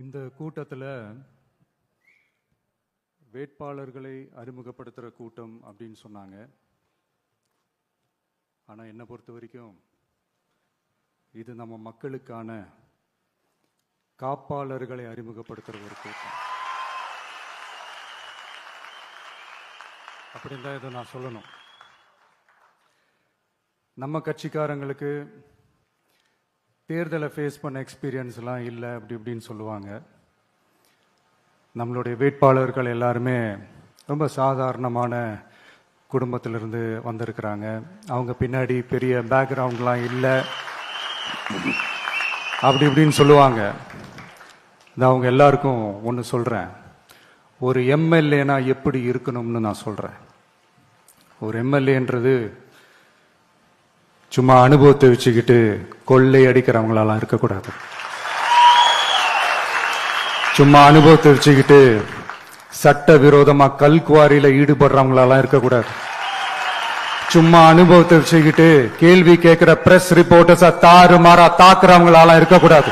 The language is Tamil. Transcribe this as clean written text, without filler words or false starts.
இந்த கூட்டத்தில் வேட்பாளர்களை அறிமுகப்படுத்துகிற கூட்டம் அப்படின்னு சொன்னாங்க. ஆனால் என்னை பொறுத்த வரைக்கும் இது நம்ம மக்களுக்கான காப்பாளர்களை அறிமுகப்படுத்துகிற ஒரு கூட்டம். அப்படின்னு தான் இதை நான் சொல்லணும். நம்ம கட்சிக்காரங்களுக்கு தேர்தலை ஃபேஸ் பண்ண எக்ஸ்பீரியன்ஸ்லாம் இல்லை அப்படி இப்படின்னு சொல்லுவாங்க. நம்மளுடைய வேட்பாளர்கள் எல்லாருமே ரொம்ப சாதாரணமான குடும்பத்திலிருந்து வந்திருக்கிறாங்க. அவங்க பின்னாடி பெரிய பேக்ரவுண்ட்லாம் இல்லை அப்படி இப்படின்னு சொல்லுவாங்க. நான் அவங்க எல்லாருக்கும் ஒன்று சொல்கிறேன், ஒரு எம்எல்ஏனா எப்படி இருக்கணும்னு நான் சொல்கிறேன். ஒரு எம்எல்ஏன்றது சும்மா அனுபவத்தை வச்சுக்கிட்டு கொள்ளை அடிக்கிறவங்களாலாம் இருக்கக்கூடாது. சும்மா அனுபவத்தை வச்சுக்கிட்டு சட்ட விரோதமா கல்குவாரியில ஈடுபடுறவங்களாலாம் இருக்கக்கூடாது. சும்மா அனுபவத்தை வச்சுக்கிட்டு கேள்வி கேட்கிற பிரஸ் ரிப்போர்ட்டர்ஸா தாறுமாறா தாக்குறவங்களாலாம் இருக்கக்கூடாது.